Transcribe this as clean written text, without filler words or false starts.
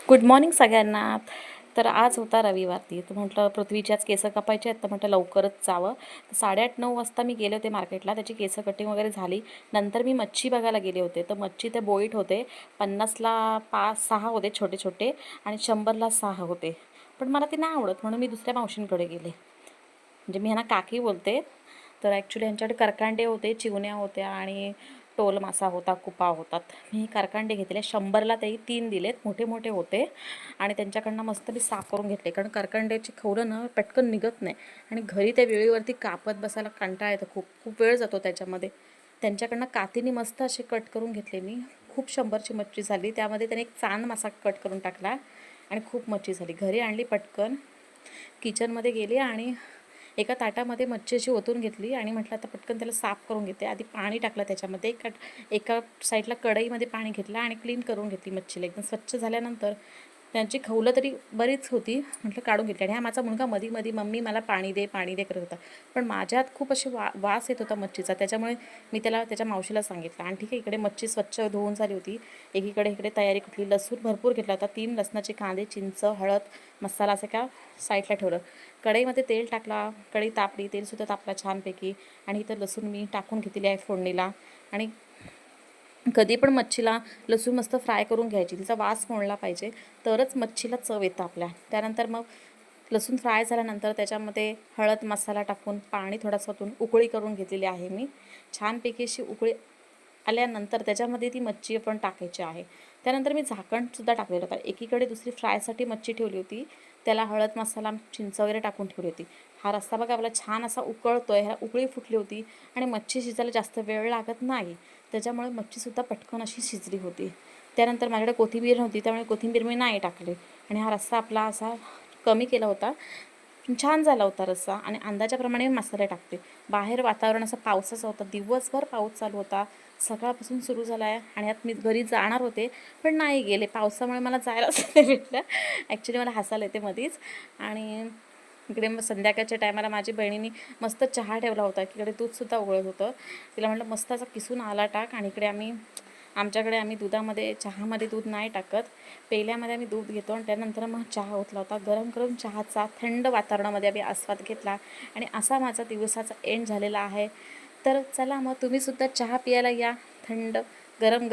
Good morning सगळ्यांना. तर आज होता रविवार तर म्हटलं पृथ्वीच्याच केस कापायचे आहेत तर म्हटलं लवकरच जावं. 8:30-9 वाजता मी गेले होते मार्केटला. त्याची केस कटिंग वगैरे झाली. नंतर मी मच्छी बघायला गेले होते. तर मच्छी ते बोईट होते. 50ला 5-6 होते छोटे छोटे आणि 100ला 6 होते. पण मला ते नाही आवडत म्हणून मी दुसऱ्या मावशींकडे गेले. म्हणजे मी ह्यांना काकी बोलते. तर ॲक्च्युली यांच्याकडे करकांडे होते, चिवण्या होत्या आणि टोल मासा होता, कुपा होतात. मी करकांडे घेतले 100ला. तेही 3 दिलेत, मोठे मोठे होते आणि त्यांच्याकडनं मस्त मी साफ करून घेतले. कारण करकांड्याची खवलं ना पटकन निघत नाही आणि घरी त्या वेळेवरती कापत बसायला कंटाळा येतो, खूप खूप वेळ जातो त्याच्यामध्ये. त्यांच्याकडनं कातीने मस्त असे कट करून घेतले मी. खूप 100ची मच्छी झाली. त्यामध्ये त्याने एक चांद मासा कट करून टाकला आणि खूप मच्छी झाली. घरी आणली पटकन, किचनमध्ये गेली आणि एका ताटामध्ये मच्छी अशी ओतून घेतली आणि म्हटलं आता पटकन त्याला साफ करून घेते. आधी पाणी टाकलं त्याच्यामध्ये, एका साईडला कढईमध्ये पाणी घेतलं आणि क्लीन करून घेतली मच्छीला. एकदम स्वच्छ झाल्यानंतर त्यांची खवलं तरी बरीच होती, म्हटलं काढून घेतली. आणि हा माझा मुलगा मधी मधी मम्मी मला पाणी दे पाणी दे करत होता. पण माझ्यात खूप अशी वास येत होता मच्छीचा. त्याच्यामुळे मी त्याला त्याच्या मावशीला सांगितलं. आणि ठीक आहे, इकडे मच्छी स्वच्छ धुवून झाली होती. इकडे तयारी कुठली, लसूण भरपूर घेतला होता. 3 लसणाचे कांदे, चिंच, हळद, मसाला असं का साईडला ठेवलं. कढईमध्ये तेल टाकला, कढई तापली, तेलसुद्धा तापला छानपैकी. आणि इथं लसूण मी टाकून घेतली आहे फोडणीला. आणि कधी पण मच्छीला लसूण मस्त फ्राय करून घ्यायची, तिचा वास मोडला पाहिजे, तरच मच्छीला चव येतं आपल्या. त्यानंतर मग लसूण फ्राय झाल्यानंतर त्याच्यामध्ये हळद मसाला टाकून पाणी थोडंसं ओतून उकळी करून घेतलेली आहे मी. छानपैकी अशी उकळी आल्यानंतर त्याच्यामध्ये ती मच्छी आपण टाकायची आहे. त्यानंतर मी झाकणसुद्धा टाकलेलं होतं. एकीकडे दुसरी फ्रायसाठी मच्छी ठेवली होती, त्याला हळद मसाला चिंच वगैरे टाकून ठेवली होती. हा रस्सा बघा आपला छान असा उकळतो आहे. ह्या उकळी फुटली होती आणि मच्छी शिजायला जास्त वेळ लागत नाही, त्याच्यामुळे मच्छीसुद्धा पटकन अशी शिजली होती. त्यानंतर माझ्याकडे कोथिंबीर नव्हती, त्यामुळे कोथिंबीर मी नाही टाकली आणि हा रस्सा आपला असा कमी केला होता. छान झाला होता रस्सा. आणि अंदाजाप्रमाणे मसाले टाकते. बाहेर वातावरण असं पावसाचं होतं, दिवसभर पाऊस चालू होता, सकाळपासून सुरू झाला आहे. आणि आत मी घरी जाणार होते पण नाही गेले, पावसामुळे मला जायलाच नाही भेटलं. ॲक्च्युली मला हसायला येते मध्येच. आणि इकडे मग संध्याकाळच्या टायमाला माझी बहिणीने मस्त चहा ठेवला होता, इकडे दूधसुद्धा उकळत होतं. तिला म्हटलं मस्त असा किसून आला टाक. आणि इकडे आमच्याकडे आम्ही दुधामध्ये, चहामध्ये दूध नाही टाकत, पेल्यामध्ये आम्ही दूध घेतो आणि त्यानंतर मग चहा ओतला होता. गरम गरम चहाचा थंड वातावरणामध्ये आम्ही आस्वाद घेतला आणि असा माझा दिवसाचा एंड झालेला आहे. तर चला मग तुम्हीसुद्धा चहा प्यायला या, थंड गरम गरम.